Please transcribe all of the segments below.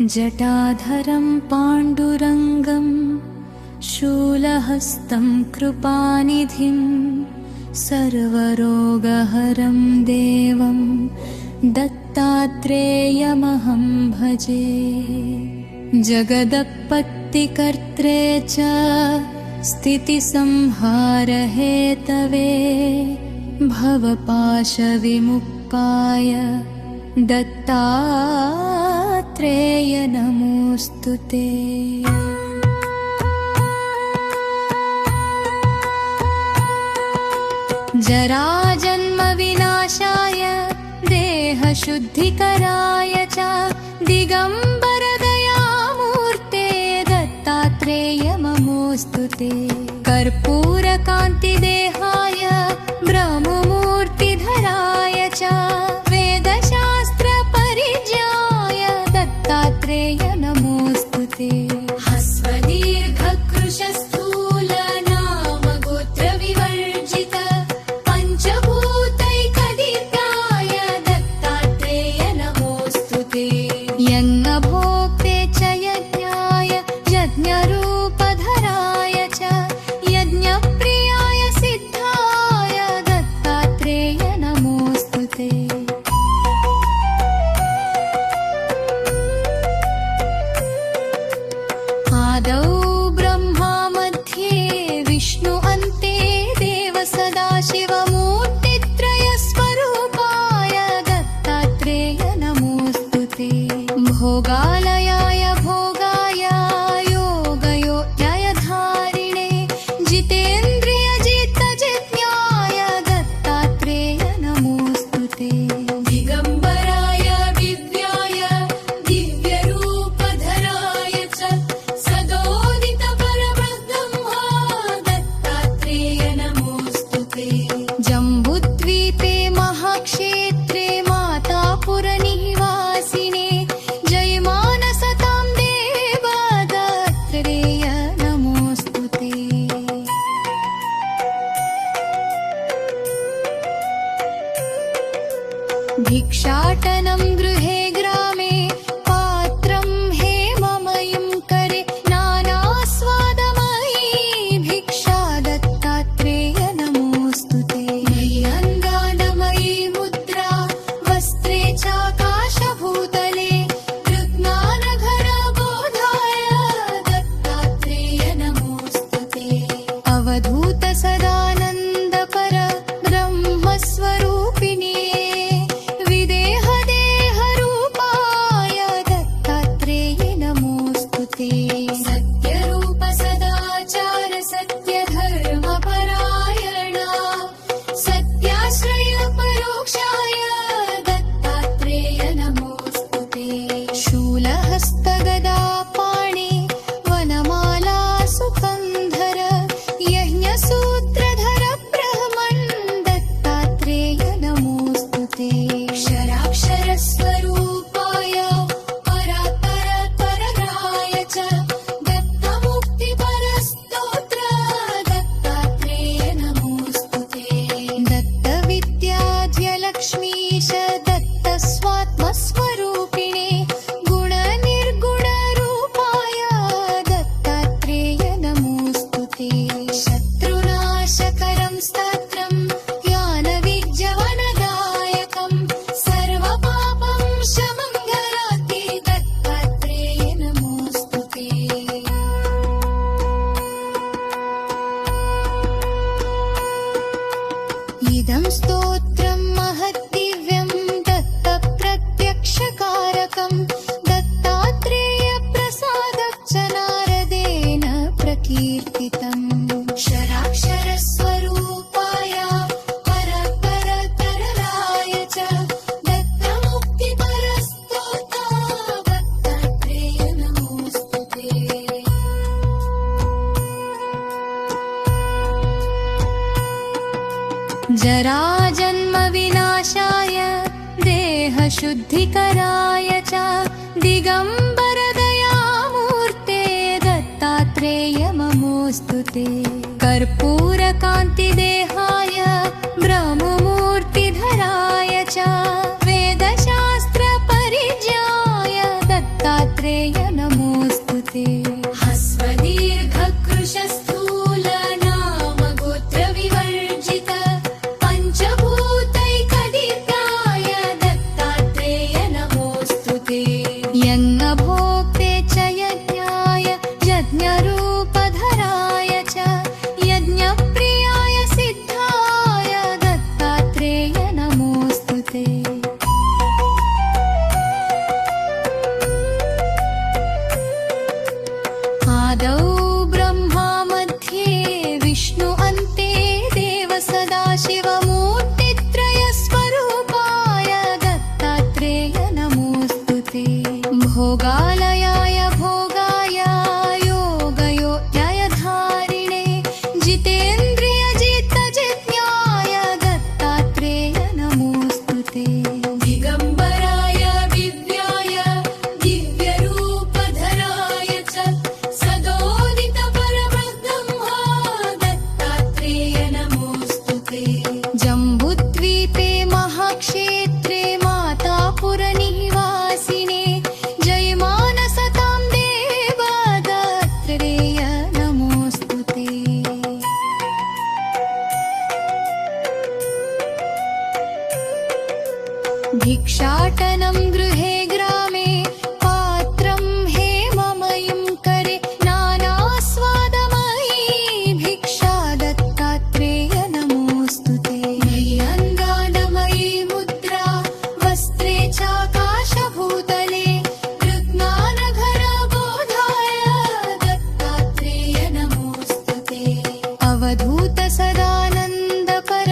जटाधरं पाण्डुरङ्गं शूलहस्तं कृपानिधिं सर्वरोगहरं देवं दत्तात्रेयमहं भजे। जगदपत्तिकर्त्रे च स्थितिसंहारहेतवे भवपाशविमुक्ताय दत्तात्रेय नमोऽस्तुते। जराजन्मविनाशाय देहशुद्धिकराय च दिगम्बरदयामूर्ते दत्तात्रेय नमोऽस्तुते। कर्पूरकान्तिदेहाय ब्रह्ममूर्तिधराय च वेदशास्त्रपरिज्ञाय दत्तात्रेय नमोऽस्तुते। हस्वदीर्घकृशस्थूलनामगोत्रविवर्जित पञ्चभूतैकदीर्घाय दत्तात्रेय नमोऽस्तुते। यज्ञभोक्ते च यज्ञाय यज्ञरूपधराय च यज्ञप्रियाय सिद्धाय दत्तात्रेय नमोऽस्तुते। आदौ ब्रह्मा मध्ये विष्णु अन्ते देव सदाशिवमूर्तित्रयस्वरूपाय दत्तात्रेय नमोऽस्तुते। भोगालयाय भोगाय योगयोग्यधारिणे जितेन्द्रियजितजिज्ञाय दत्तात्रेय नमोऽस्तुते। दिगम्बराय दिव्याय दिव्यरूपधराय च सदोदितपरब्रह्मा दत्तात्रेय नमोऽस्तुते। जम्बुद्वीपे महाक्षेत्रे मातापुरनिवासिने जयमानसतां देव दत्तात्रेय नमोऽस्तुते। भिक्षाटनं गृहे ग्रामे पात्रं हेममयं करे नानास्वादमयी भिक्षा दत्तात्रेय नमोऽस्तुते। नयनानमयी मुद्रा वस्त्रे चाकाशभूतले कृज्ञानघनबोधाय दत्तात्रेय नमोऽस्तुते। अवधूत सदानन्दपर ब्रह्मस्वरूपिणे विदेहदेहरूपाय दत्तात्रेय नमोऽस्तुते। सत्यरूप सदाचार सत्यधर्मपरायणा सत्याश्रय परोक्षाय दत्तात्रेय नमोऽस्तुते। शूलहस्तगदापाणि वनमाला सुकन्धर यज्ञसूत्रधर ब्रह्मन् दत्तात्रेय नमोऽस्तुते। क्षराक्षरस्वरूपाय परात्परपरग्राय च दत्तमुक्तिपरस्तोत्र दत्तात्रेय नमोऽस्तुते। दत्तविद्याद्यलक्ष्मीश दत्तस्वात्मस्वरूपिणे गुणनिर्गुणरूपाय दत्तात्रेय नमोऽस्तुते। शत्रुनाशकरं स्तोत्रं ज्ञानविज्ञानदायकं सर्वपापं शमङ्गराति दत्तात्रेय नमोऽस्तुते। इदं स्तोत्रं महद्दिव्यं दत्तप्रत्यक्षकारकं दत्तात्रेयप्रसादच्च नारदेन प्रकीर्तितम्। क्षराक्षरस्वरूपाय परपरतरलाय च दत्तमुक्तिपरस्तोत्र दत्तात्रेय नमोऽस्तुते। जराजन्मविनाशाय देहशुद्धिकराय च दिगम्बरदयामूर्ते दत्तात्रेय नमोऽस्तुते। कर्पूरकान्तिदेहाय ब्रह्ममूर्तिधराय च वेदशास्त्रपरिज्ञाय दत्तात्रेय दत्तात्रेय नमोऽस्तु ते। ह्रस्वदीर्घकृशस्थूल नाम गोत्रविवर्जित पञ्चभूतैकदीर्घाय दत्तात्रेय नमोऽस्तु ते। यज्ञभोक्ते च यज्ञाय यज्ञरूपधराय च यज्ञप्रियाय सिद्धाय दत्तात्रेय नमोऽस्तु ते। आदौ ब्रह्मा मध्ये विष्णु अन्ते देव सदाशिवमूर्तित्रयस्वरूपाय दत्तात्रेय नमोऽस्तु ते। भोगालयाय भोगाय योगयोग्यधारिणे जितेन्द्रियजितजिज्ञाय दत्तात्रेय नमोऽस्तु ते। दिगम्बराय दिव्याय दिव्यरूपधराय च सदोदितपरब्रह्मा दत्तात्रेय नमोऽस्तु ते। जम्बुद्वीपे महाक्षेत्रे मातापुरनिवासिने जयमानसतां देव दत्तात्रेय नमोऽस्तु ते। भिक्षाटनं गृहे ग्रामे पात्रं हेममयं करे नानास्वादमयी भिक्षा दत्तात्रेय नमोऽस्तु ते। नय्यङ्गानमयी मुद्रा वस्त्रे चाकाशभूतले कृज्ञानघनबोधाय दत्तात्रेय नमोऽस्तु ते। अवधूत सदानन्दपर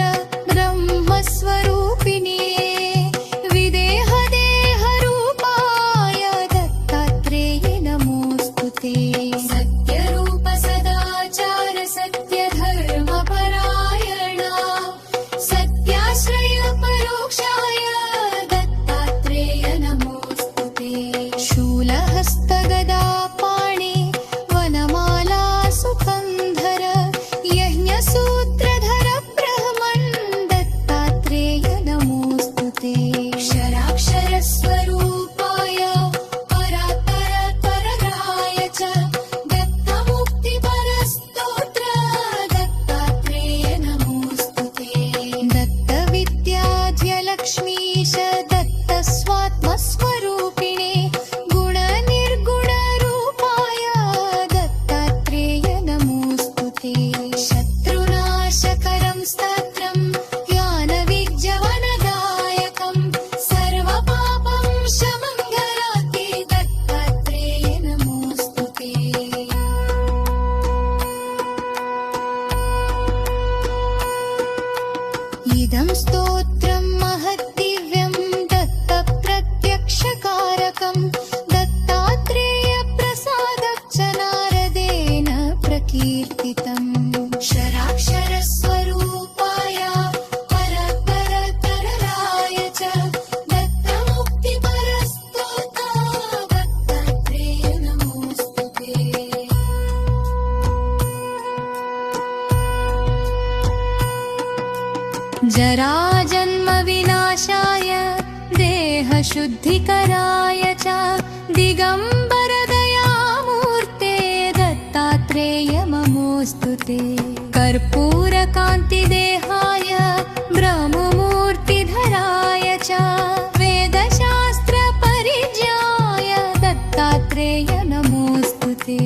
ब्रह्मस्वरूपिणे विदेहदेहरूपाय दत्तात्रेय नमोऽस्तु ते। सत्यरूप सदाचार सत्यधर्मपरायणा सत्याश्रय परोक्षाय दत्तात्रेय नमोऽस्तु ते। शूलहस्तगदापाणे वनमाला सुकन्धर यज्ञसूत्रधर ब्रह्मन् दत्तात्रेय नमोऽस्तु ते। क्षराक्षरस्वरूपाय परात्परपरराय च दत्तमुक्तिपरस्तोत्र दत्तात्रेय नमोऽस्तु ते। दत्तविद्याध्यलक्ष्मीश दत्तस्वात्मस्वरूपिणे गुणनिर्गुणरूपाय दत्तात्रेय नमोऽस्तु ते। शत्रुनाशकरं स्तोत्रं ज्ञानविज्ञानदायकं सर्वपापं शमङ्गराति दत्तात्रेय नमोऽस्तु ते। इदं स्तोत्रं महद्दिव्यं दत्तप्रत्यक्षकारकं दत्तात्रेयप्रसादच्च नारदेन प्रकीर्तितम्। क्षराक्षरस्वरूपाय परपरतरराय च दत्तमुक्तिपरस्तोत्र दत्तात्रेय नमोऽस्तु ते। जराजन्मविनाशाय देहशुद्धिकराय च दिगम्बरदयामूर्ते दत्तात्रेय नमोऽस्तु ते। कर्पूरकान्तिदेहाय ब्रह्ममूर्तिधराय च वेदशास्त्रपरिज्ञाय दत्तात्रेय नमोऽस्तु ते।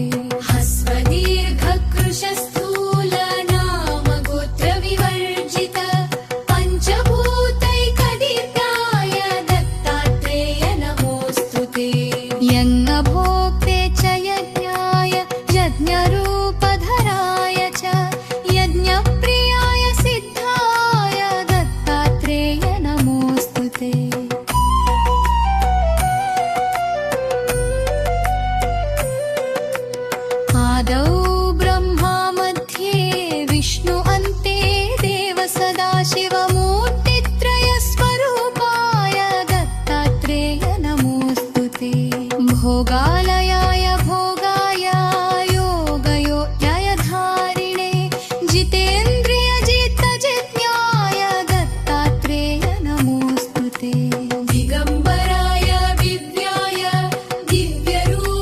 ह्रस्वदीर्घकृशस्थूल नाम गोत्रविवर्जित पञ्चभूतैकदीर्घाय दत्तात्रेय नमोऽस्तु ते। यज्ञभोक्ते च यज्ञाय यज्ञरूपधराय च यज्ञप्रियाय सिद्धाय दत्तात्रेय नमोऽस्तु ते। आदौ ब्रह्मा मध्ये विष्णु अन्ते देव सदाशिवमूर्तित्रयस्वरूपाय दत्तात्रेय नमोऽस्तु ते। भोगालयाय भोगाय योगयोग्यधारिणे जितेन्द्रियजितजिज्ञाय दत्तात्रेय नमोऽस्तु ते। दिगम्बराय दिव्याय दिव्यरूप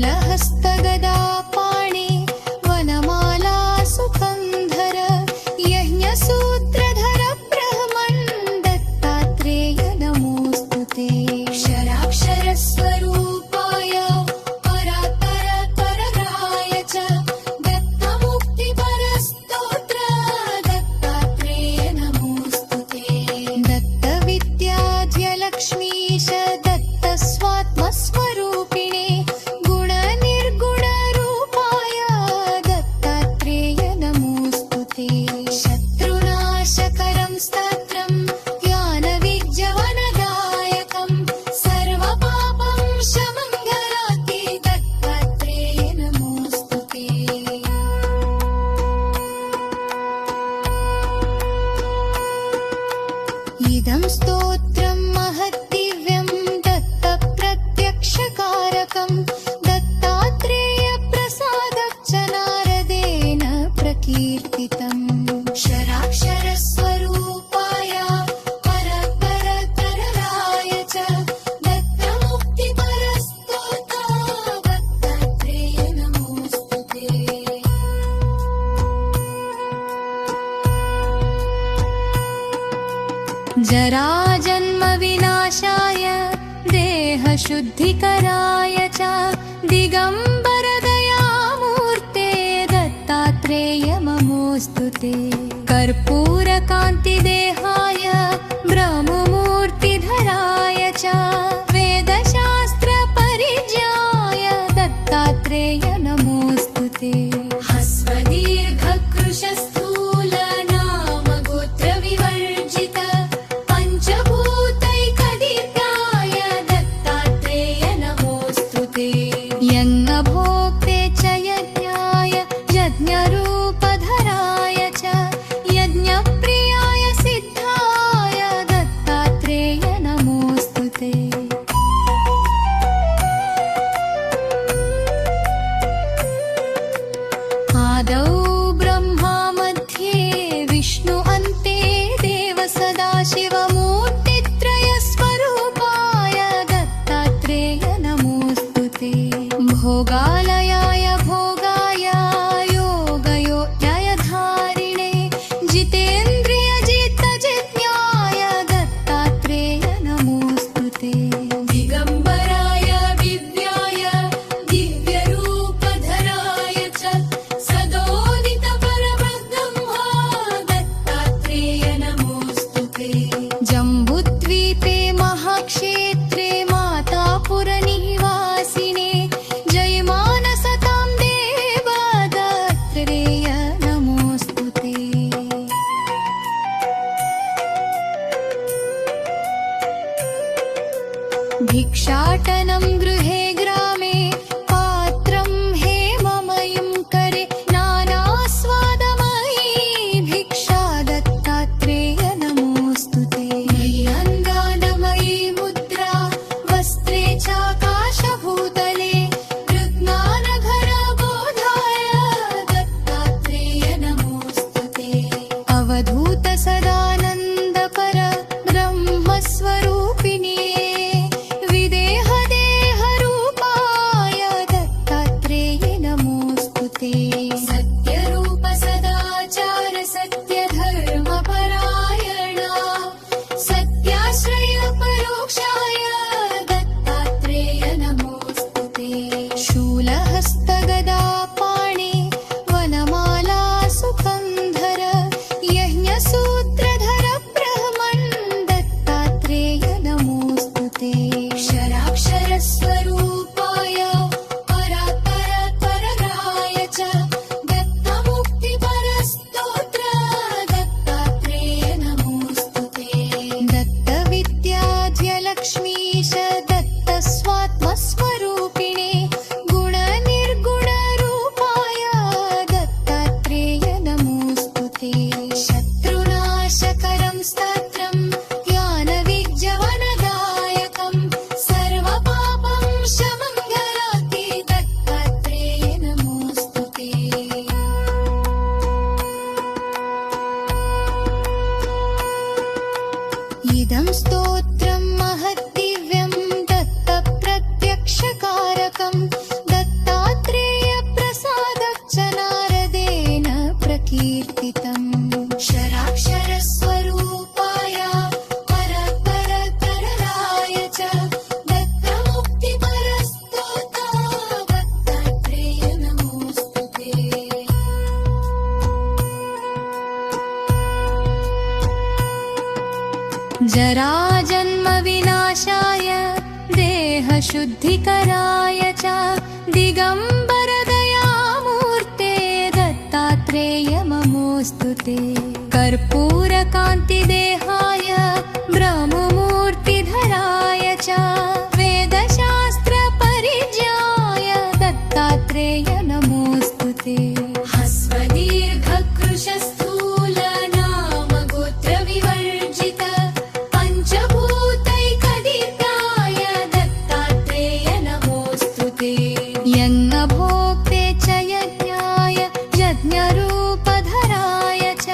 शूलहस्तगदापाणे वनमाला सुकन्धर यज्ञसूत्रधर ब्रह्मन् दत्तात्रेय नमोऽस्तु ते। क्षराक्षरस्वरूपाय परात्परपरग्रहाय च दत्तमुक्तिपरस्तोत्र दत्तात्रेय नमोऽस्तु ते। दत्तविद्याद्यलक्ष्मीश दत्तस्वात्मस्वरूपिणे गुणनिर्गुणरूपाय दत्तात्रेय नमोऽस्तु ते। शत्रुनाशकरं स्तोत्रं ज्ञानविज्ञानदायकं सर्वपापं शमं करोति दत्तात्रेय नमोऽस्तु ते। इदं स्तोत्रं महद्दिव्यं दत्तप्रत्यक्षकारकं दत्तात्रेयप्रसादच्च नारदेन प्रकीर्तितम्। क्षराक्षरस्वरूपाय परपरतरराय च दत्तमुक्तिपरस्तोत्र दत्तात्रेय नमोऽस्तु ते। जराजन्मविनाशाय देहशुद्धिकराय च दिगम्बरदयामूर्ते दत्तात्रेय नमोऽस्तु ते। कर्पूरकान्तिदेहाय ब्रह्ममूर्तिधराय च वेदशास्त्रपरिज्ञाय दत्तात्रेय नमोऽस्तु ते। हस्वदीर्घकृशस्थूलनामगोत्रविवर्जित पञ्चभूतैकदीर्घाय दत्तात्रेय नमोऽस्तु ते। यज्ञभोक्ते च यज्ञाय यज्ञरूपधराय च यज्ञप्रियाय सिद्धाय दत्तात्रेय नमोऽस्तु ते। आदौ ब्रह्मा मध्ये विष्णु अन्ते देव सदाशिवमूर्तित्रयस्वरूपाय दत्तात्रेय नमोऽस्तु ते। भोगालयाय भोगाय योगयोग्यधारिणे जितेन्द्रियजितजिज्ञाय दत्तात्रेय नमोऽस्तु ते। दिगम्बराय दिव्याय दिव्यरूपधराय च सदोदितपरब्रह्मा दत्तात्रेय नमोऽस्तु ते। जम्बुद्वीपे महाक्षेत्रे मातापुरनिवासिने जयमानसतां देव दत्तात्रेय नमोऽस्तु ते। भिक्षाटनं गृहे ग्रामे पात्रं हेममयं करे नानास्वादमयी भिक्षा दत्तात्रेय नमोऽस्तु ते। अङ्गानमयी मुद्रा वस्त्रे चाकाशभूतले कृज्ञानघरबोधाय दत्तात्रेय नमोऽस्तु ते। अवधूत सदानन्दपर ब्रह्मस्वरूपिणे विदेहदेहरूपाय दत्तात्रेय नमोऽस्तु ते। सत्यरूप सदाचार सत्यधर्मपरायणा सत्याश्रयपरोक्षाय दत्तात्रेय नमोऽस्तु ते। शूलहस्तगदापाणे वनमाला सुकन्धर यज्ञसूत्रधर ब्रह्मन् दत्तात्रेय नमोऽस्तु ते। क्षराक्षरस्वरूपाय परात्परपरग्रहाय च दत्तमुक्तिपरस्तोत्र दत्तात्रेय नमोऽस्तु ते। दत्तविद्याद्यलक्ष्मीश दत्तस्वात्मस्वरूपिणे गुणनिर्गुणरूपाय जराजन्मविनाशाय देहशुद्धिकराय च दिगम्बरदयामूर्ते दत्तात्रेय नमोऽस्तु ते। कर्पूरकान्तिदेहाय ब्रह्ममूर्तिधराय च वेदशास्त्रपरिज्ञाय दत्तात्रेय नमोऽस्तु ते। हस्वदीर्घकृशस्थूलनामगोत्रविवर्जित पञ्चभूतैकदीर्घाय दत्तात्रेय नमोऽस्तु ते। यज्ञभोक्ते च यज्ञाय यज्ञरूपधराय च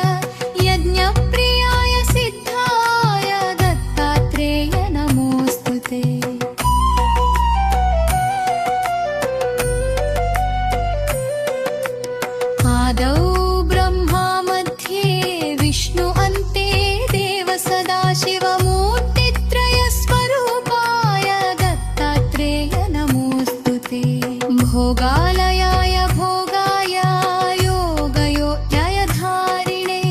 यज्ञप्रियाय सिद्धाय दत्तात्रेय नमोऽस्तु ते। आदौ ब्रह्मा मध्ये विष्णु अन्ते देव सदाशिवमूर्तित्रयस्वरूपाय दत्तात्रेय नमोऽस्तु ते। भोगालयाय भोगाय योगयोग्यधारिणे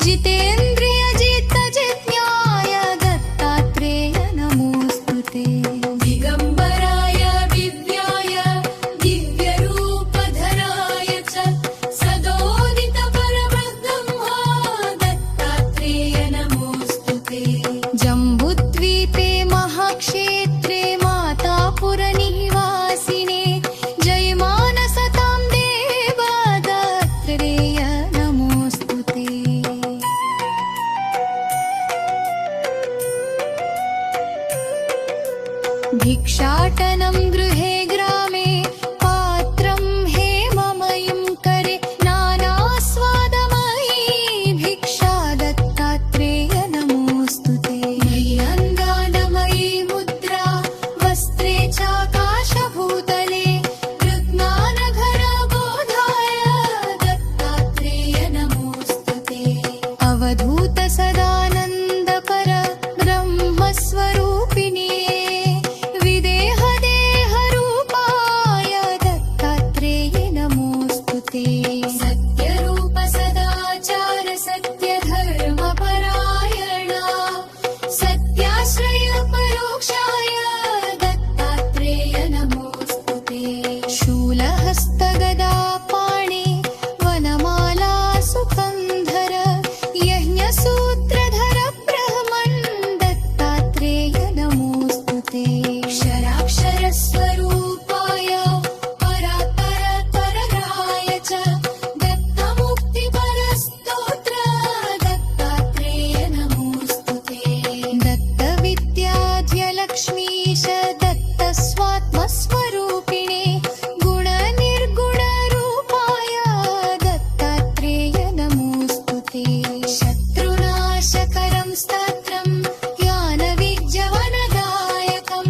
जितेन्द्रियजितजिज्ञाय दत्तात्रेय नमोऽस्तु ते। दिगम्बराय दिव्याय दिव्यरूपधराय च सदोदितपरब्रह्मा दत्तात्रेय नमोऽस्तु ते। जम्बुद्वीपे महाक्षेत्रे मातापुरनिवासिने जयमानसतां देव दत्तात्रेय नमोऽस्तु ते। भिक्षाटनं गृहे ग्रामे पात्रं हेममयं करे नानास्वादमयी भिक्षा दत्तात्रेय नमोऽस्तु ते। नयनदानमयी मुद्रा वस्त्रे चाकाशभूतले कृज्ञानघरबोधाय दत्तात्रेय नमोऽस्तु ते। अवधूत सदानन्दपर ब्रह्मस्वरूपिणे विदेहदेहरूपाय दत्तात्रेय नमोऽस्तु ते। सत्यरूप सदाचार सत्यधर्मपरायणा सत्याश्रय परोक्षाय दत्तात्रेय नमोऽस्तु ते। शूलहस्तगदापाणि वनमाला सुकन्धर यज्ञसूत्रधर ब्रह्मन् दत्तात्रेय नमोऽस्तु ते। क्षराक्षरस्वरूपाय परात्परपरराय च दत्तमुक्तिपरस्तोत्र दत्तात्रेय नमोऽस्तु ते। दत्तविद्याद्यलक्ष्मीश दत्तस्वात्मस्वरूपिणे गुणनिर्गुणरूपाय दत्तात्रेय नमोऽस्तु ते। शत्रुनाशकरं स्तोत्रं ज्ञानविज्ञानदायकं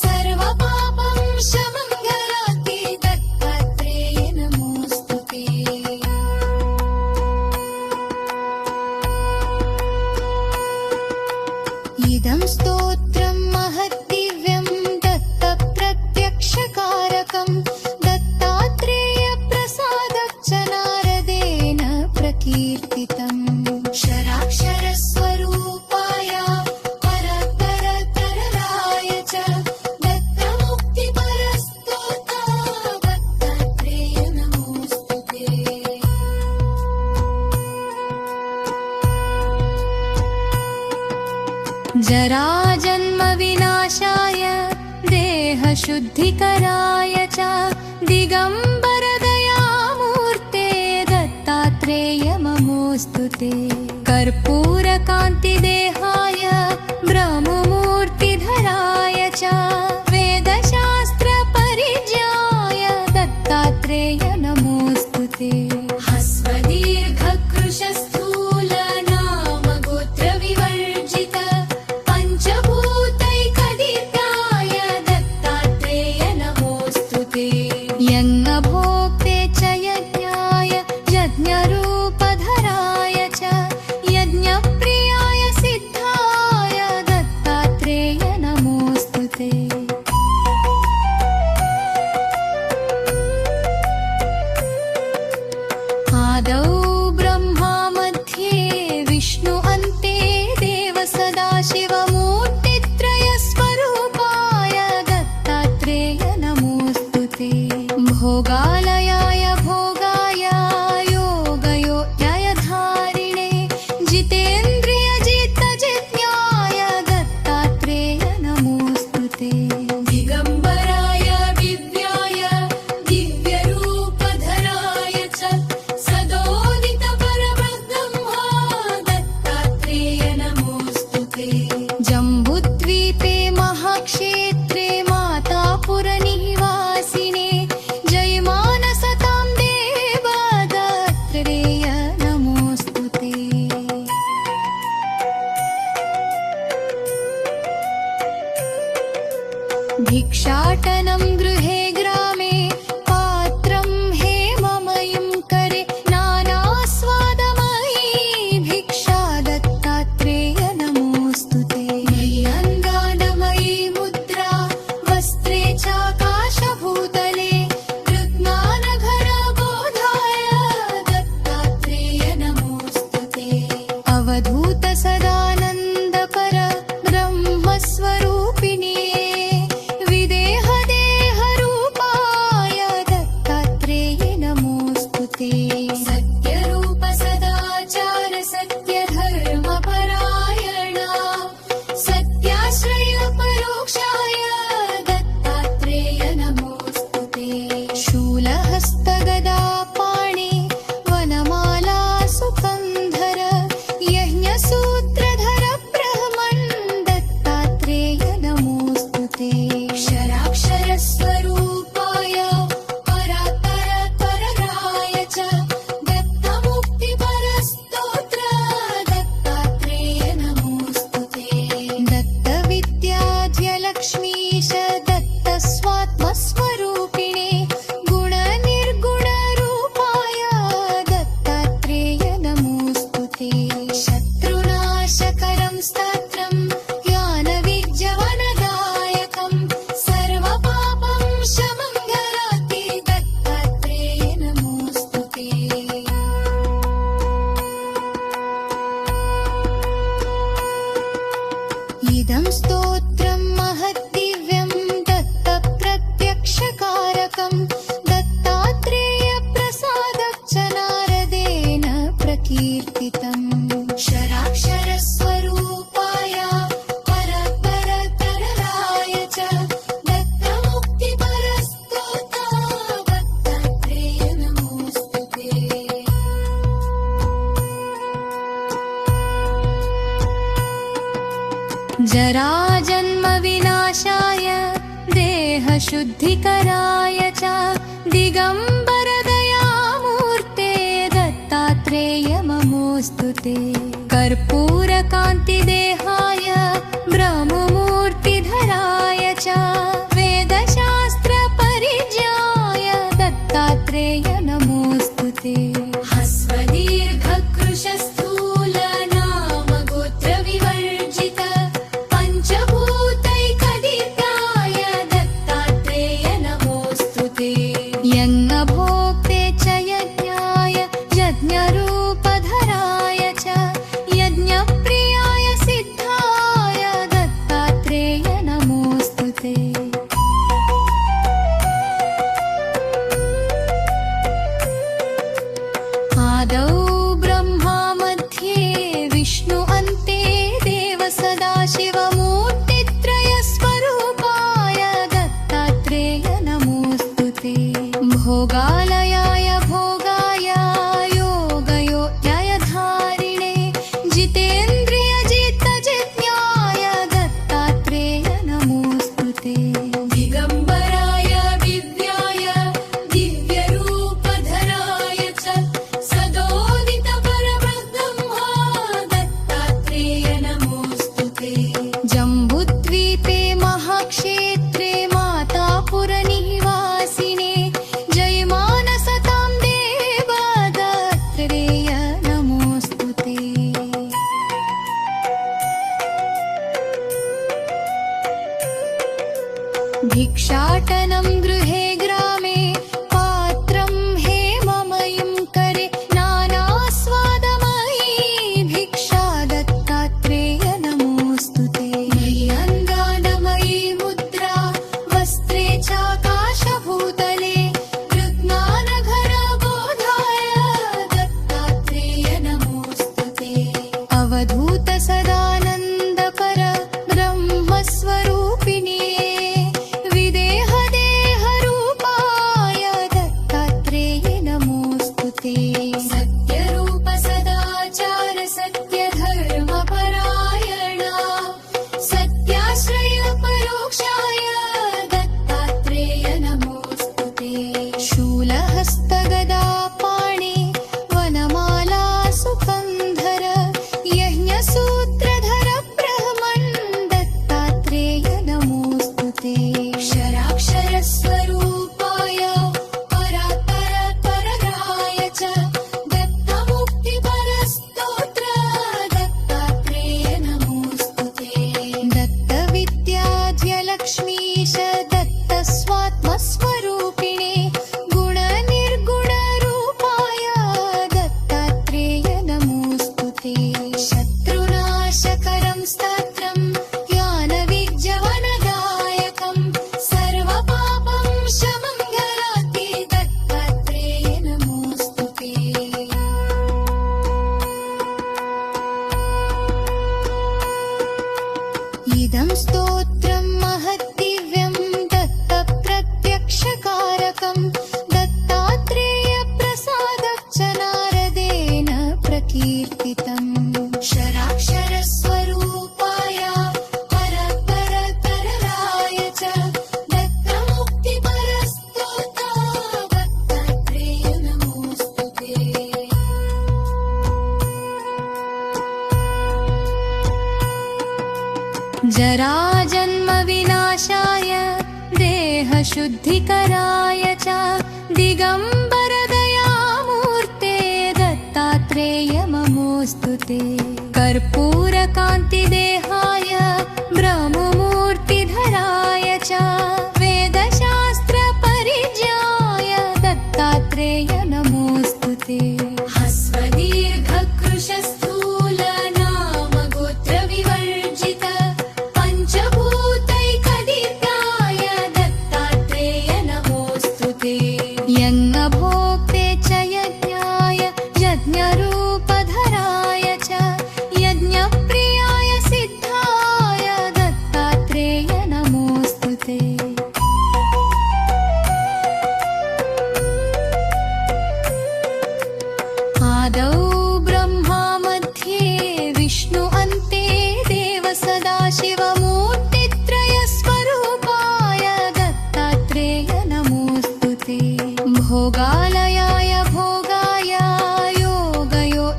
सर्वपापं शमं करोति दत्तात्रेय नमोऽस्तु ते। इदं स्तोत्रं महद्दिव्यं दत्तप्रत्यक्षकारकं दत्तात्रेयप्रसादच्च नारदेन प्रकीर्तितम्। क्षराक्षरस्वरूपाय परात्परतराय च दत्तमुक्तिपरस्तोत्र दत्तात्रेय नमोऽस्तु ते। जराजन्मविनाशाय देहशुद्धिकराय च दिगम्बरदयामूर्ते दत्तात्रेय नमोऽस्तु ते। कर्पूरकान्तिदेहाय ब्रह्ममूर्तिधराय च वेदशास्त्रपरिज्ञाय दत्तात्रेय नमोऽस्तु ते। हस्वदीर्घकृशस्थूलनामगोत्रविवर्जित पञ्चभूतैकदीर्घाय दत्तात्रेय नमोऽस्तु ते। यज्ञभोक्ते च यज्ञाय यज्ञरूपधराय च यज्ञप्रियाय सिद्धाय दत्तात्रेय नमोऽस्तु ते। आदौ ब्रह्मा मध्ये विष्णु अन्ते देव सदाशिव भोगालयाय भोगाय योगयोग्यधारिणे जितेन्द्रियजितजिज्ञाय दत्तात्रेय नमोऽस्तुते। दिगम्बराय दिव्याय दिव्यरूपधराय च सदोदितपरब्रह्मा दत्तात्रेय नमोऽस्तुते। जम्बुद्वीपे महाक्षेत्रे मातापुरनिवासिने जयमानसतां देव दत्तात्रेय नमोऽस्तुते। भिक्षाटनं गृहे ग्रामे पात्रं हेममयं करे नानास्वादमयी भिक्षा दत्तात्रेय नमोऽस्तुते। मयि अङ्गानमयी मुद्रा वस्त्रे चाकाशभूतले कृज्ञानघनबोधाय दत्तात्रेय नमोऽस्तुते। अवधूत सदानन्दपर ब्रह्मस्वरूपिणे विदेहदेहरूपाय दत्तात्रेय नमोऽस्तुते। सत्यरूप सदाचार सत्यधर्मपरायणा सत्याश्रय परोक्षाय दत्तात्रेय नमोऽस्तुते। शूलहस्तगदापाणे वनमाला सुकन्धर यज्ञसूत्रधर ब्रह्मन् दत्तात्रेय नमोऽस्तुते। क्षराक्षरस्वरूपाय परात्परतरराय च दत्तमुक्तिपरस्तोत्र दत्तात्रेय नमोऽस्तुते। दत्तविद्याध्यलक्ष्मीश दत्तस्वात्मस्वरूपिणे गुणनिर्गुणरूपाय दत्तात्रेय नमोऽस्तुते। शत्रुनाशकरं स्तोत्रं ज्ञानविज्ञानदायकं सर्वपापं शमं घ्राति दत्तात्रेय नमोऽस्तुते। इदं स्तोत्रं महद्दिव्यं दत्तप्रत्यक्षकारकं दत्तात्रेय प्रसादच्च नारदेन प्रकीर्तितम्। क्षराक्षरस्वरूपाय परतरतरराय च दत्तमुक्तिपरस्तोत्र दत्तात्रेय नमोऽस्तुते। जराजन्मविनाशाय देहशुद्धिकराय च दिगम्बरदयामूर्ते दत्तात्रेय नमोऽस्तुते। कर्पूरकान्तिदेहाय ब्रह्ममूर्तिधराय च वेदशास्त्रपरिज्ञाय दत्तात्रेय नमोऽस्तुते। हस्वदीर्घकृशस्थूलनामगोत्रविवर्जित पञ्चभूतैकदीर्घाय दत्तात्रेय नमोऽस्तुते। यज्ञभोक्ते च यज्ञाय यज्ञरूपधराय च यज्ञप्रियाय सिद्धाय दत्तात्रेय नमोऽस्तुते। आदौ ब्रह्मा मध्ये विष्णु अन्ते देव सदाशिवमूर्तित्रयस्वरूपाय दत्तात्रेय नमोऽस्तुते। भोगालयाय भोगाय योगयोग्यधारिणे जितेन्द्रियजितजिज्ञाय दत्तात्रेय नमोऽस्तुते। दिगम्बराय दिव्याय दिव्यरूपधराय च सदोदितपरब्रह्मा दत्तात्रेय नमोऽस्तुते। जम्बुद्वीपे महाक्षेत्रे मातापुरनिवासिने जयमानस शूलहस्तगदापाणि वनमाला सुकन्धर यज्ञसूत्रधर ब्रह्मन् दत्तात्रेय नमोऽस्तु ते। क्षराक्षरस्वरूपाय परात्परपरराय च दत्तमुक्तिपरस्तोत्र दत्तात्रेय नमोऽस्तु ते। दत्तविद्याध्यलक्ष्मीश दत्तस्वात्मस्वरूपिणे गुणनिर्गुणरूपाय दत्तात्रेय नमोऽस्तु ते। शत्रुनाशकरं स्तोत्रं ज्ञानविज्ञानदायकं सर्वपापं शमं घ्राति दत्तात्रेय नमोऽस्तु ते। इदं स्तोत्रं महद्दिव्यं दत्तप्रत्यक्षकारकं दत्तात्रेयप्रसादच्च नारदेन प्रकीर्तितम्। क्षराक्षरस्वरूपाय परात्परपरराय च दत्तमुक्तिपरस्तोत्र दत्तात्रेय नमोऽस्तु ते। जराजन्मविनाशाय देहशुद्धिकराय च दिगम्बरदयामूर्ते दत्तात्रेय नमोऽस्तु ते। कर्पूरकान्तिदेहाय ब्रह्ममूर्तिधराय च वेदशास्त्रपरिज्ञाय दत्तात्रेय नमोऽस्तु ते। ह्रस्वदीर्घकृशस्थूल नाम गोत्रविवर्जित पञ्चभूतैकदीर्घाय दत्तात्रेय नमोऽस्तु ते। यज्ञभोक्ते च यज्ञाय यज्ञरूपधराय च यज्ञप्रियाय सिद्धाय दत्तात्रेय नमोऽस्तु ते। आदौ ब्रह्मा मध्ये विष्णु अन्ते देव सदाशिवमूर्तित्रयस्वरूपाय दत्तात्रेय नमोऽस्तु ते। भोगालयाय भोगाय योगयोग्यधारिणे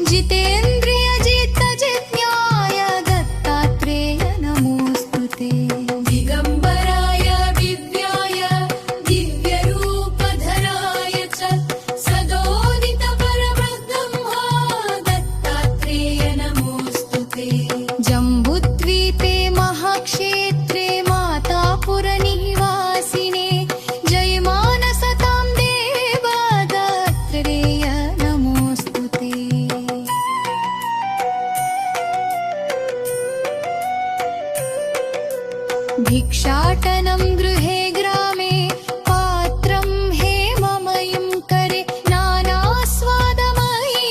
जितेन्द्रियजितजिज्ञाय दत्तात्रेय नमोऽस्तु ते। दिगम्बराय दिव्याय दिव्यरूपधराय च सदोदितपरब्रह्मा दत्तात्रेय नमोऽस्तु ते। जम्बुद्वीपे महाक्षेत्रे मातापुरनिवासिने जयमानसतां देव दत्तात्रेय नमोऽस्तु ते। भिक्षाटनं गृहे ग्रामे पात्रं हेममयं करे नानास्वादमयी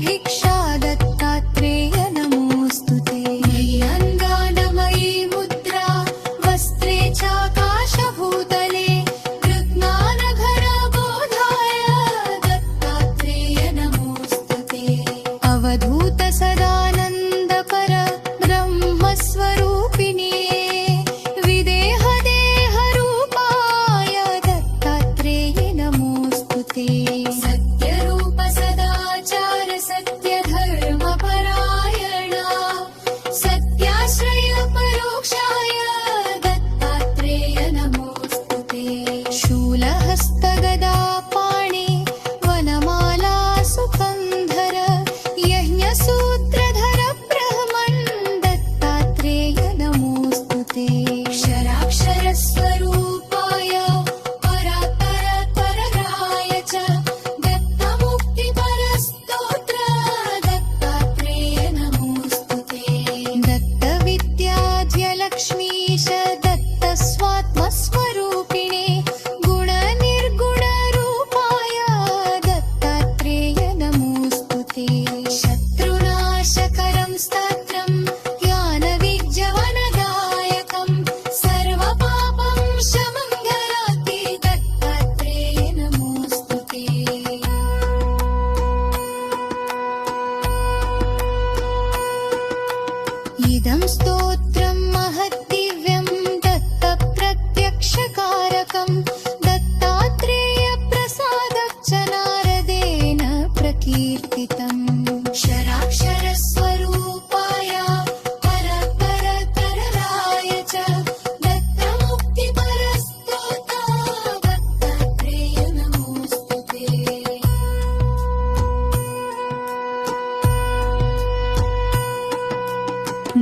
भिक्षा दत्तात्रेय नमोऽस्तु ते। अङ्गानमयी मुद्रा वस्त्रे चाकाशभूतले कृज्ञानघनबोधाय दत्तात्रेय नमोऽस्तु ते। अवधूत सदानन्दपर ब्रह्मस्वरूपिणे विदेहदेहरूपाय दत्तात्रेय नमोऽस्तु ते। सत्यरूप सदाचार सत्यधर्मपरायणा सत्याश्रय परोक्षाय दत्तात्रेय नमोऽस्तु ते। शूलहस्तगदापाणि वनमाला सुकन्धर यज्ञसूत्रधर ब्रह्मन् दत्तात्रेय नमोऽस्तु ते। क्षराक्षरस्वरूपाय परात्परपरराय च दत्तमुक्तिपरस्तोत्र दत्तात्रेय नमोऽस्तु ते। दत्तविद्याध्यलक्ष्मीश दत्तस्वात्मस्वरूपिणे गुणनिर्गुणरूपाय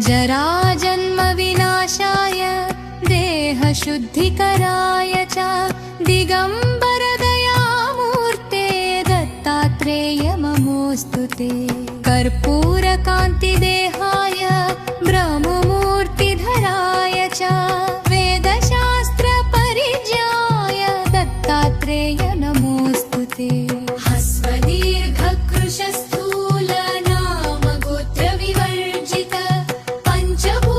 जराजन्मविनाशाय देहशुद्धिकराय च दिगम्बरदयामूर्ते दत्तात्रेय नमोऽस्तु ते। कर्पूरकान्तिदेहाय ब्रह्ममूर्तिधराय च वेदशास्त्रपरिज्ञाय दत्तात्रेय नमोऽस्तु ते। हस्वदीर्घकृशस्थूलनामगोत्रविवर्जित पञ्चभूतैकदीर्घाय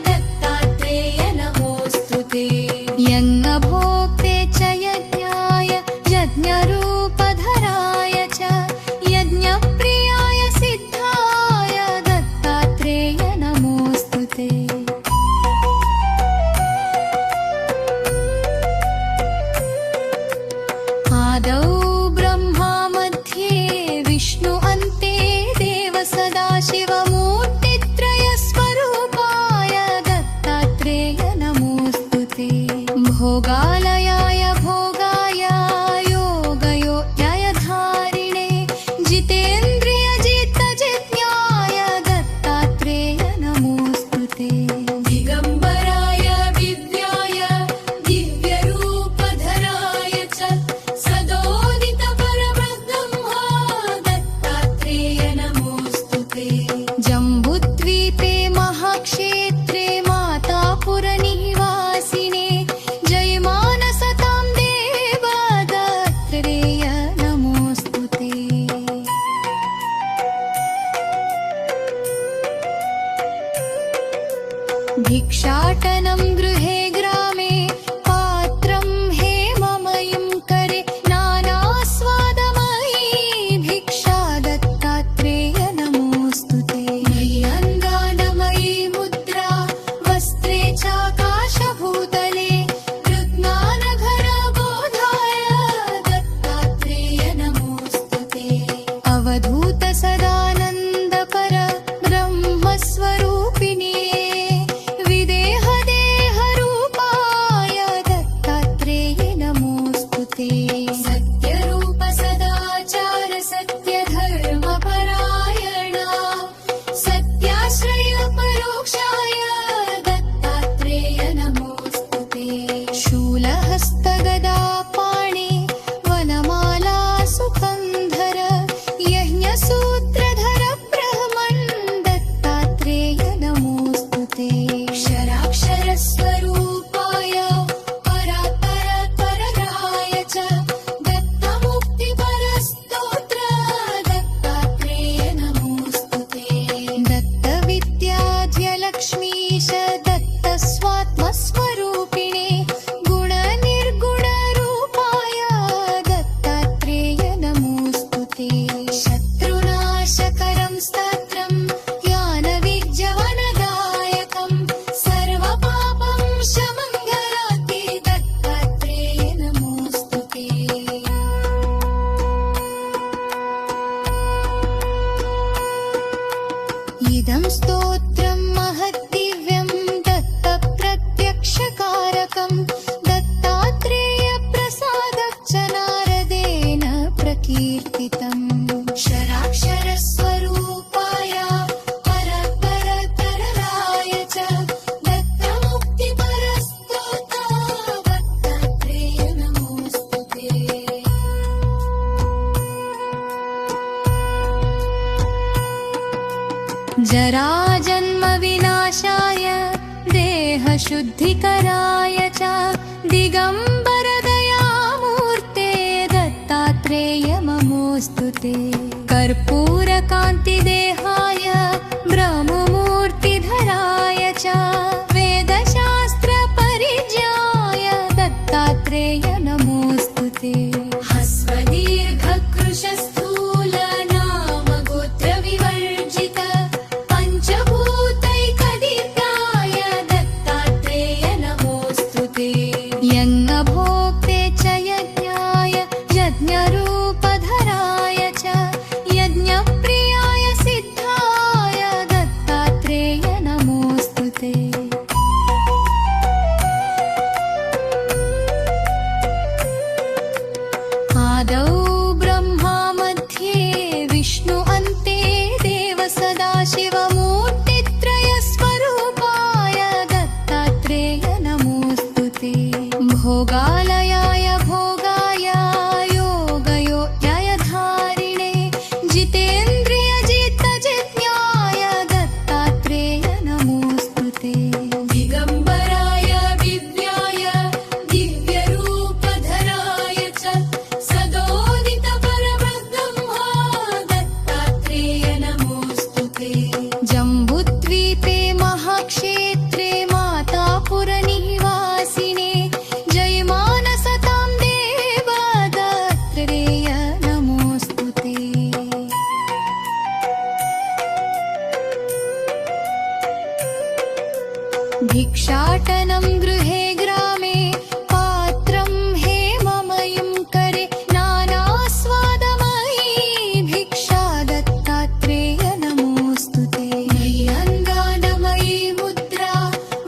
दत्तात्रेय नमोऽस्तु ते। यज्ञभोक्ते च यज्ञाय यज्ञरूपधराय च यज्ञप्रियाय सिद्धाय दत्तात्रेय नमोऽस्तु ते। आदौ ब्रह्मा मध्ये विष्णु अन्ते देव सदाशिवमूर्तित्रयस्वरूपाय दत्तात्रेय नमोऽस्तु ते। भोगालयाय भोगाय योगयोग्यधारिणे जितेन्द्रियजितजिज्ञाय दत्तात्रेय नमोऽस्तु ते। दिगम्बराय दिव्याय दिव्यरूपधराय च सदोदितपरब्रह्मा दत्तात्रेय नमोऽस्तु ते। जम्बुद्वीपे महाक्षेत्रे मातापुरनिवासिने जयमानसतां देव दत्तात्रेय नमोऽस्तु ते। भिक्षाटनं गृहे ग्रामे पात्रं हेममयं करे नानास्वादमयी भिक्षा दत्तात्रेय नमोऽस्तु ते। नय्यन्दानमयी मुद्रा वस्त्रे चाकाशभूतले कृज्ञानघनबोधाय दत्तात्रेय नमोऽस्तु ते। अवधूत सदानन्दपर ब्रह्मस्वरूपिणे विदेहदेहरूपाय दत्तात्रेय नमोऽस्तु ते। सत्यरूप सदाचार सत्यधर्मपरायणा सत्याश्रयपरोक्षाय दत्तात्रेय नमोऽस्तु ते। शूलहस्तगदापाणे वनमाला सुकन्धर यज्ञसूत्रधर ब्रह्मन् दत्तात्रेय नमोऽस्तु ते। क्षराक्षरस्वरूपाय परात्परतरराय च दत्तमुक्तिपरस्तोत्र दत्तात्रेय नमोऽस्तु ते। दत्तविद्याध्यलक्ष्मीश दत्तस्वात्मस्वरूपिणे गुणनिर्गुणरूपाय दत्तात्रेय नमोऽस्तु ते। शत्रुनाशकरं स्तोत्रं ज्ञानविज्ञानदायकं सर्वपापं शमङ्गराति दत्तात्रेय नमोऽस्तु ते। इदं स्तोत्रं महद्दिव्यं दत्तप्रत्यक्षकारकं दत्तात्रेयप्रसादच्च नारदेन प्रकीर्तितम्। क्षराक्षरस्वरूपाय परात्परतरराय च दत्तमुक्तिपरस्तोत्र दत्तात्रेय नमोऽस्तु ते। जराजन्मविनाशाय देहशुद्धिकराय च दिगम्बरदयामूर्ते दत्तात्रेय नमोऽस्तु ते। कर्पूरकान्तिदेहाय ब्रह्ममूर्तिधराय च वेदशास्त्रपरिज्ञाय दत्तात्रेय नमोऽस्तु ते। हस्वदीर्घकृशस्थूलनामगोत्रविवर्जित पञ्चभूतैकदीर्घाय दत्तात्रेय नमोऽस्तु ते। यज्ञभोक्ते च यज्ञाय यज्ञरूपधराय च यज्ञप्रियाय सिद्धाय दत्तात्रेय नमोऽस्तु ते। आदौ ब्रह्मा मध्ये विष्णु अन्ते देव सदाशिव भोगालयाय भोगाय योगयोग्यधारिणे जितेन्द्रियजितजिज्ञाय दत्तात्रेय नमोऽस्तु ते दिगम्बराय दिव्याय दिव्यरूपधराय च सदोदितपरब्रह्मा दत्तात्रेय नमोऽस्तु ते जम्बुद्वीपे महाक्षेत्रे मातापुरनिवासिने जयमानसतां देव दत्तात्रेय नमोऽस्तु ते भिक्षाटनं गृहे ग्रामे पात्रं हेममयं करे नानास्वादमयी भिक्षा दत्तात्रेय नमोऽस्तु ते नय्यङ्गानमयी मुद्रा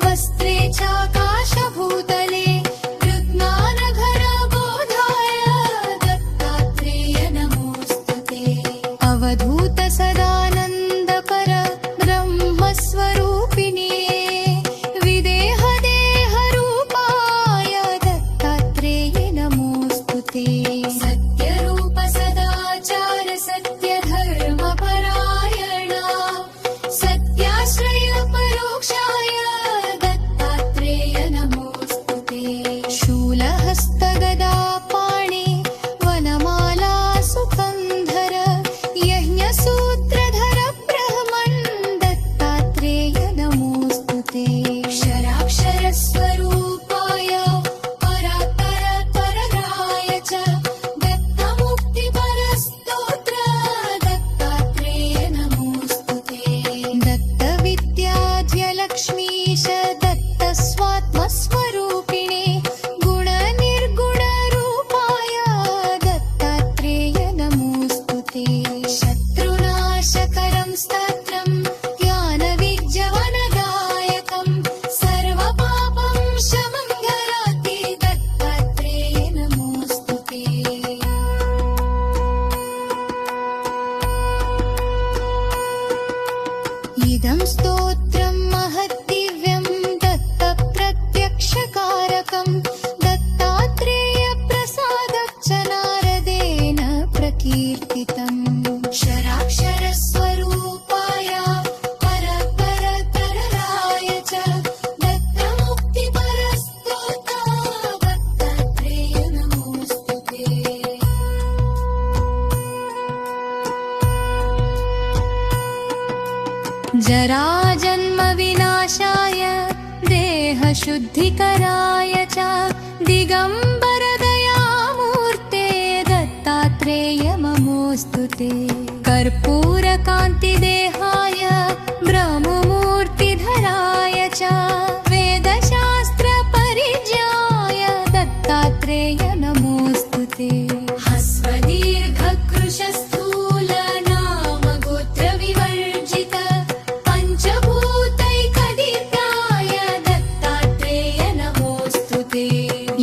वस्त्रे चाकाशभूतले कृज्ञानघनबोधाय दत्तात्रेय नमोऽस्तु ते अवधूत सदानन्दपर ब्रह्मस्वरूपिणे विदेहदेहरूपाय दत्तात्रेय नमोऽस्तु ते सत्यरूप सदाचार सत्यधर्मपरायणा सत्याश्रय परोक्षाय दत्तात्रेय नमोऽस्तु ते शूलहस्तगदापाणे वनमाला सुकन्धर यज्ञसूत्रधर ब्रह्मन् दत्तात्रेय नमोऽस्तु ते क्षराक्षरस्वरूपाय परात्परपरग्राय च दत्तमुक्तिपरस्तोत्र दत्तात्रेय नमोऽस्तु ते दत्तविद्याद्यलक्ष्मीश दत्तस्वात्मस्वरूपिणे गुणनिर्गुणरूपाय दत्तात्रेय नमोऽस्तु ते शत्रुनाशकरं स्तोत्रं ज्ञानविज्ञानदायकं सर्वपापं शमं करोति दत्तात्रेय नमोऽस्तु ते इदं स्तोत्रं महद्दिव्यं दत्तप्रत्यक्षकारकं दत्तात्रेयप्रसादच्च नारदेन प्रकीर्तितम् क्षराक्षरस्वरूपाय परपरतरराय च दत्तमुक्तिपरस्तोत्र दत्तात्रेय नमोऽस्तु ते जराजन्मविनाशाय देहशुद्धिकराय च दिगम्बरदयामूर्ते दत्तात्रेय नमोऽस्तु ते कर्पूरकान्तिदेहाय ब्रह्ममूर्तिधराय च वेदशास्त्रपरिज्ञाय दत्तात्रेय नमोऽस्तु ते हस्वदीर्घकृशस्थूलनामगोत्रविवर्जित पञ्चभूतैकदीर्घाय दत्तात्रेय नमोऽस्तु ते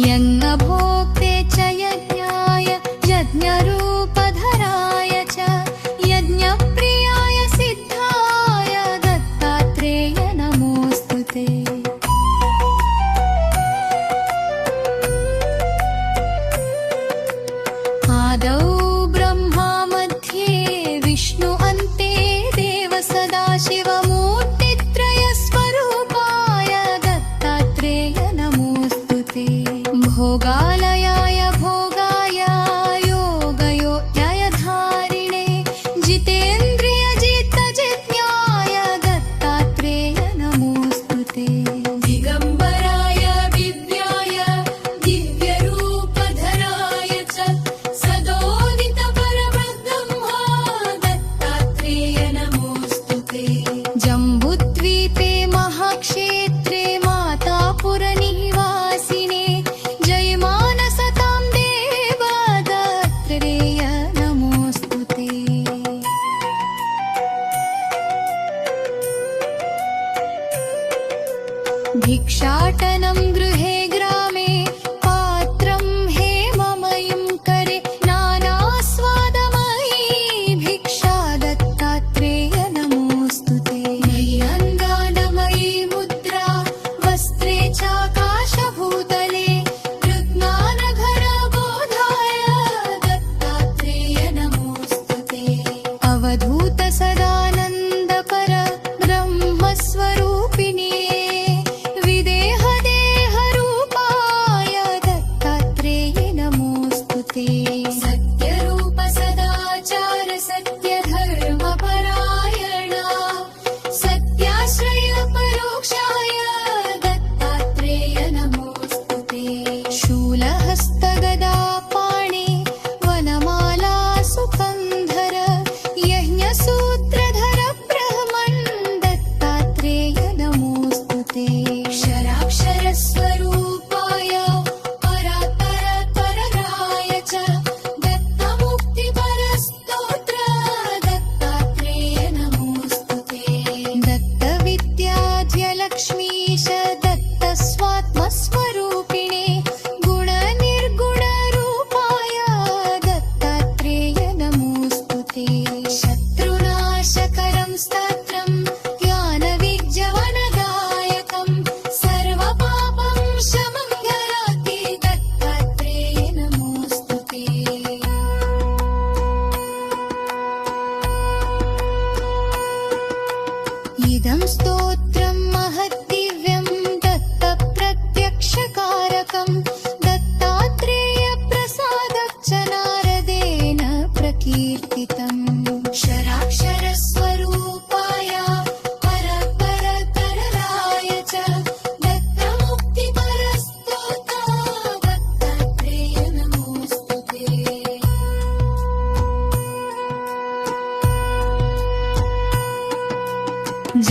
यज्ञभोक्ते च यज्ञाय यज्ञरूपधराय च यज्ञप्रियाय सिद्धाय दत्तात्रेय नमोऽस्तु ते आदौ ब्रह्मा मध्ये विष्णु अन्ते देव सदाशिवमूर्तित्रयस्वरूपाय दत्तात्रेय नमोऽस्तु ते भोगालयाय भोगाय योगयोग्यधारिणे जितेन्द्रियजितजिज्ञाय दत्तात्रेय नमोऽस्तु ते दिगम्बराय दिव्याय दिव्यरूपधराय च सदोदितपरब्रह्मा दत्तात्रेय नमोऽस्तु ते जम्बुद्वीपे महाक्षेत्रे मातापुरनिवासिने जयमा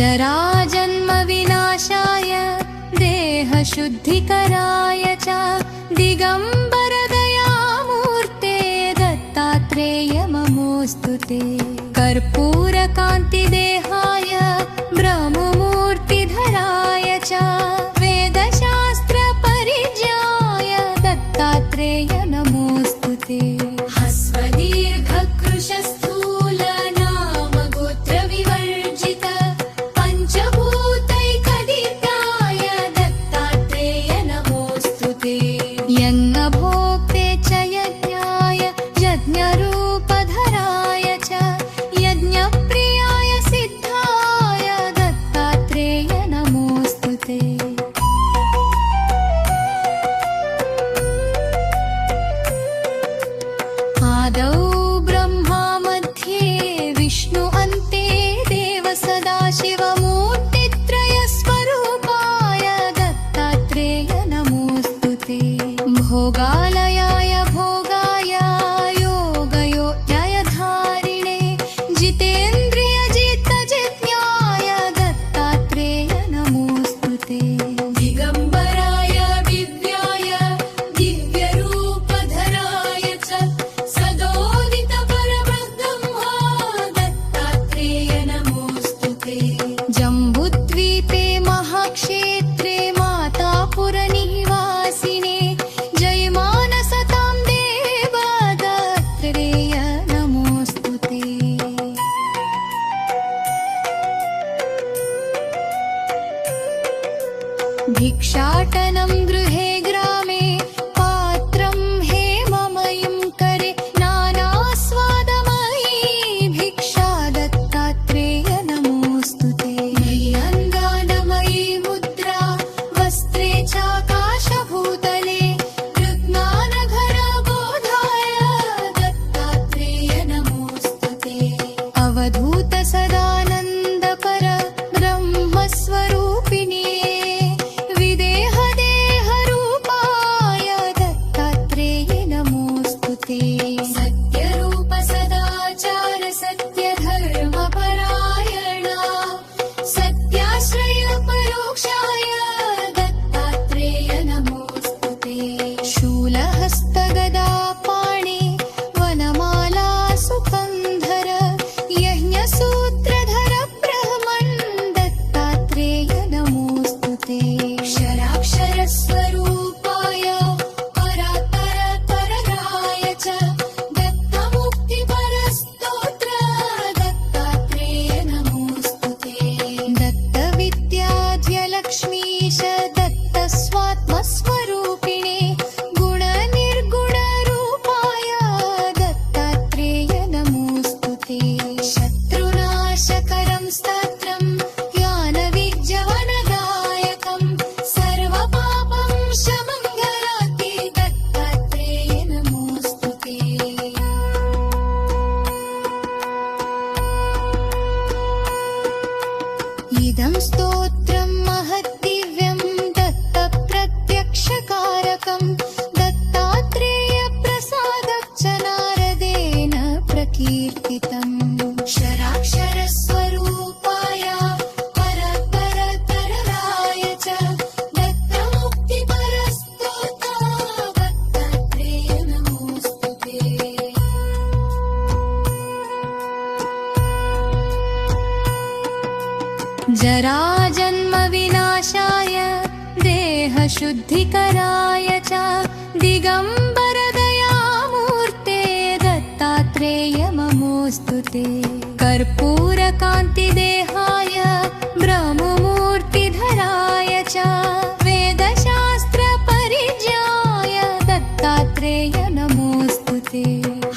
जराजन्मविनाशाय देहशुद्धिकराय च दिगम्बरदयामूर्ते दत्तात्रेय नमोऽस्तु ते। कर्पूरकान्तिदेहाय ब्रह्ममूर्तिधराय च वेदशास्त्रपरिज्ञाय दत्तात्रेय नमोऽस्तु ते। ह्रस्वदीर्घकृशस्थूल नाम गोत्रविवर्जित पञ्चभूतैकदीर्घाय दत्तात्रेय नमोऽस्तु ते। यज्ञभोक्ते च यज्ञाय यज्ञरूपधराय च यज्ञप्रियाय सिद्धाय दत्तात्रेय नमोऽस्तु ते। आदौ ब्रह्मा मध्ये विष्णु अन्ते देव सदाशिवमूर्तित्रयस्वरूपाय दत्तात्रेय नमोऽस्तु ते। भोगालयाय भोगाय योगयोग्यधारिणे जितेन्द्रियजितजिज्ञाय दत्तात्रेय नमोऽस्तु ते। दिगम्बराय दिव्याय दिव्यरूपधराय च सदोदितपरब्रह्मा दत्तात्रेय नमोऽस्तु ते। जम्बुद्वीपे महाक्षेत्रे मातापुरनिवासिने जयमानसतां देव दत्तात्रेय नमोऽस्तु ते। भिक्षाटनं गृहे ग्रामे पात्रं हेममयं करे नानास्वादमयी भिक्षा दत्तात्रेय नमोऽस्तु ते। नय्यङ्गानमयी मुद्रा वस्त्रे चाकाशभूतले कृज्ञानघनबोधाय दत्तात्रेय नमोऽस्तु ते। अवधूत सदानन्दपर ब्रह्मस्वरूपिणे विदेहदेहरूपाय दत्तात्रेय नमोऽस्तु ते। सत्यरूप सदाचार सत्यधर्मपरायणा सत्याश्रय परोक्षाय दत्तात्रेय नमोऽस्तु ते। शूलहस्तगदापाणि वनमाला सुकन्धर यज्ञसूत्रधर ब्रह्मन् दत्तात्रेय नमोऽस्तु ते। क्षराक्षरस्वरूपाय परात्परतरगाय च दत्तमुक्तिपरस्तोत्र दत्तात्रेय नमोऽस्तु ते। दत्तविद्याद्यलक्ष्मीश दत्तस्वात्मस्वरूपिणे गुणनिर्गुणरूपाय दत्तात्रेय नमोऽस्तु ते। शत्रुनाशकरं स्तोत्रं ज्ञानविज्ञानदायकं सर्वपापं शमङ्गराति दत्तात्रेय नमोऽस्तु ते। इदं स्तोत्रं महद्दिव्यं दत्तप्रत्यक्षकारकं दत्तात्रेयप्रसादच्च नारदेन प्रकीर्तितम्। क्षराक्षरस्वरूपाय परात्परतरगाय च दत्तमुक्तिपरस्तोत्र दत्तात्रेय नमोऽस्तु ते। जराजन्मविनाशाय देहशुद्धिकराय च दिगम्बरदयामूर्ते दत्तात्रेय नमोऽस्तु ते। कर्पूरकान्तिदेहाय ब्रह्ममूर्तिधराय च वेदशास्त्रपरिज्ञाय दत्तात्रेय नमोऽस्तु ते।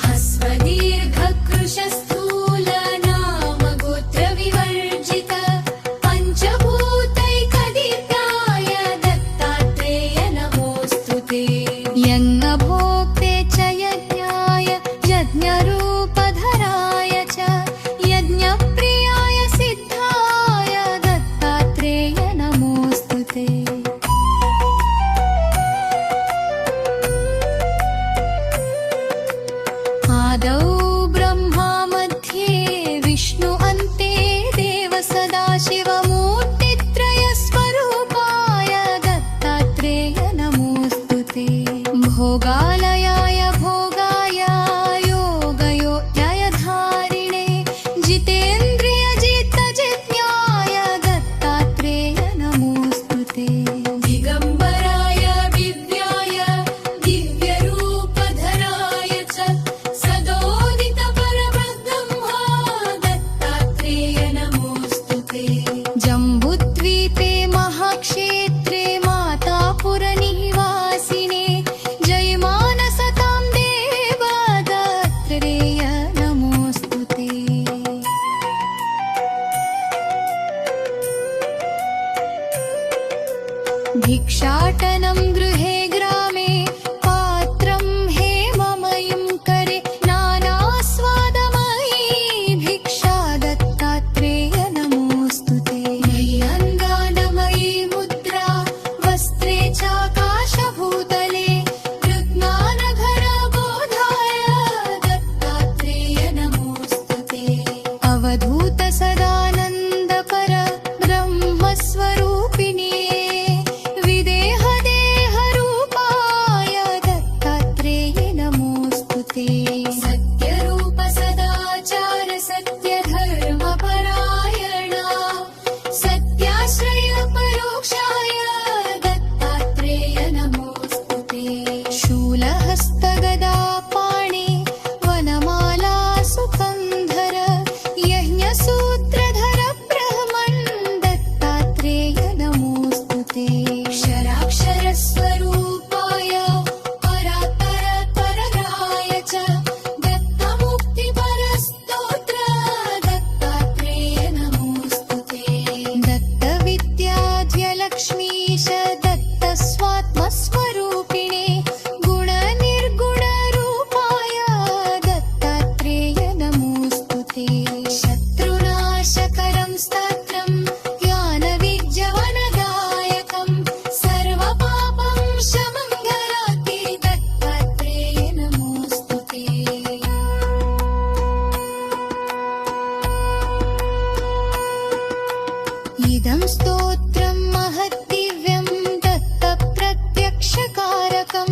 ह्रस्वदीर्घकृशस्थूल नाम गोत्रविवर्जित पञ्चभूतैकदीर्घाय दत्तात्रेय नमोऽस्तु ते। यज्ञभोक्ते च यज्ञाय यज्ञरूपधराय च यज्ञप्रियाय सिद्धाय दत्तात्रेय नमोऽस्तु ते। आदौ ब्रह्मा मध्ये विष्णु अन्ते देव सदाशिव भोगालयाय भोगाय योगयोग्यधारिणे जितेन्द्रियजितजिज्ञाय दत्तात्रेय नमोऽस्तुते दिगम्बराय दिव्याय दिव्यरूपधराय च सदोदितपरब्रह्मा दत्तात्रेय नमोऽस्तुते जम्बुद्वीपे महाक्षेत्रे मातापुरनिवासिने जयमानसतां देव दत्तात्रेय नमोऽस्तुते भिक्षाटनं गृहे ग्रामे पात्रं हेममयं करे नानास्वादमयी भिक्षा दत्तात्रेय नमोऽस्तुते मयि अङ्गानमयी मुद्रा वस्त्रे चाकाशभूतले कृज्ञानघनबोधाय दत्तात्रेय नमोऽस्तुते अवधूत सदानन्दपर ब्रह्मस्वरूपिणे विदेहदेहरूपाय दत्तात्रेय नमोऽस्तुते सत्यरूप सदाचार सत्यधर्मपरायणा सत्याश्रय परोक्षाय दत्तात्रेय नमोऽस्तुते शूलहस्तगदापाणि वनमाला सुकन्धर यज्ञसूत्रधर ब्रह्मन् दत्तात्रेय नमोऽस्तुते क्षराक्षरस्वरूपाय परात्परपरग्रहाय च दत्तमुक्तिपरस्तोत्र दत्तात्रेय नमोऽस्तुते दत्तविद्याद्यलक्ष्मीश दत्तस्वात्मस्वरूपिणे गुणनिर्गुणरूपाय दत्तात्रेय नमोऽस्तुते शत्रुनाशकरं स्तोत्रं ज्ञानविज्ञानदायकं सर्वपापं शमं घ्राति दत्तात्रेय नमोऽस्तुते इदं स्तोत्रं महद्दिव्यं दत्तप्रत्यक्षकारकं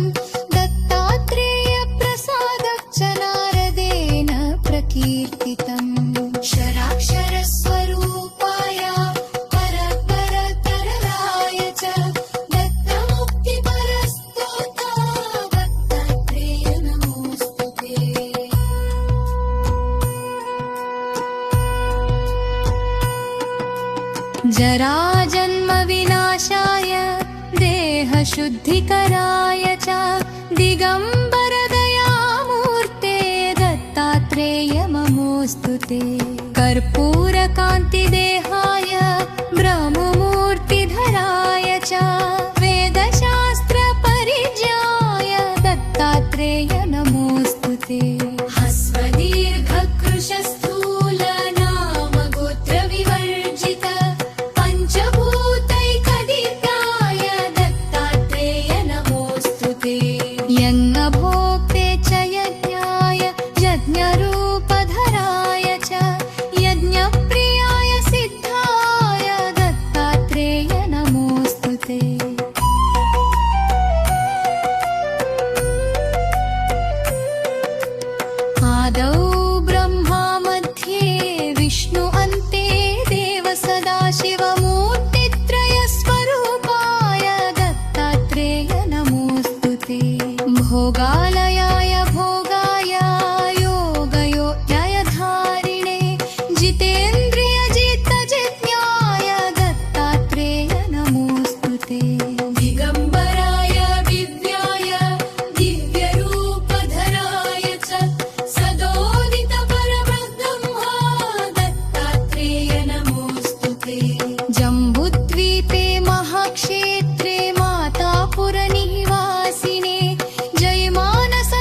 दत्तात्रेय प्रसादच्च नारदेन प्रकीर्तितम् क्षराक्षरस्वरूपाय परपरतरलाय च दत्तमुक्तिपरस्तोत्र दत्तात्रेय नमोऽस्तुते जराजन्मविनाशाय देहशुद्धिकराय च दिगम्बरदयामूर्ते दत्तात्रेय नमोऽस्तुते कर्पूरकान्तिदेहाय ब्रह्ममूर्तिधराय च वेदशास्त्रपरिज्ञाय दत्तात्रेय नमोऽस्तुते हस्वदीर्घकृशस्थूलनामगोत्रविवर्जित पञ्चभूतैकदीर्घाय दत्तात्रेय नमोऽस्तुते यज्ञभोक्ते च यज्ञाय यज्ञरूपधराय च यज्ञप्रियाय सिद्धाय दत्तात्रेय नमोऽस्तुते आदौ ब्रह्मा मध्ये विष्णु अन्ते देव सदाशिवमूर्तित्रयस्वरूपाय दत्तात्रेय नमोऽस्तुते भोगालयाय भोगाय योगयोग्यधारिणे जितेन्द्रियजितजिज्ञाय दत्तात्रेय नमोऽस्तुते दिगम्बराय दिव्याय दिव्यरूपधराय च सदोदितपरब्रह्मा दत्तात्रेय नमोऽस्तुते जम्बुद्वीपे महाक्षेत्रे मातापुरनिवासिने जयमानस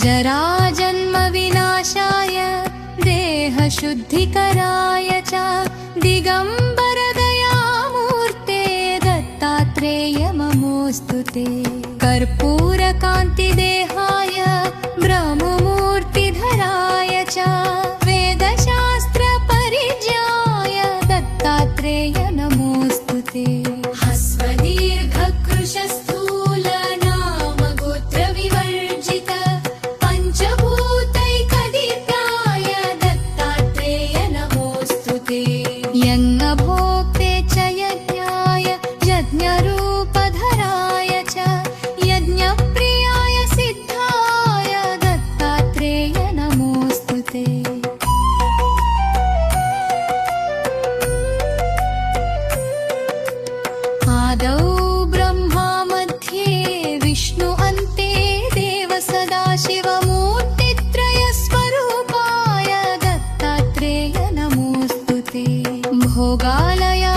जराजन्मविनाशाय देहशुद्धिकराय च दिगम्बरदयामूर्ते दत्तात्रेय नमोऽस्तु ते। कर्पूरकान्तिदेहाय ब्रह्ममूर्तिधराय च वेदशास्त्रपरिज्ञाय दत्तात्रेय नमोऽस्तु ते। ह्रस्वदीर्घकृशस्थूलनामगोत्रविवर्जित पञ्चभूतैकदीर्घाय दत्तात्रेय नमोऽस्तु ते। यज्ञभोक्ते च यज्ञाय यज्ञरूपधराय च यज्ञप्रियाय सिद्धाय दत्तात्रेय नमोऽस्तु ते। आदौ ब्रह्मा मध्ये विष्णु अन्ते देव सदाशिवमूर्तित्रयस्वरूपाय दत्तात्रेय नमोऽस्तु ते। भोगालया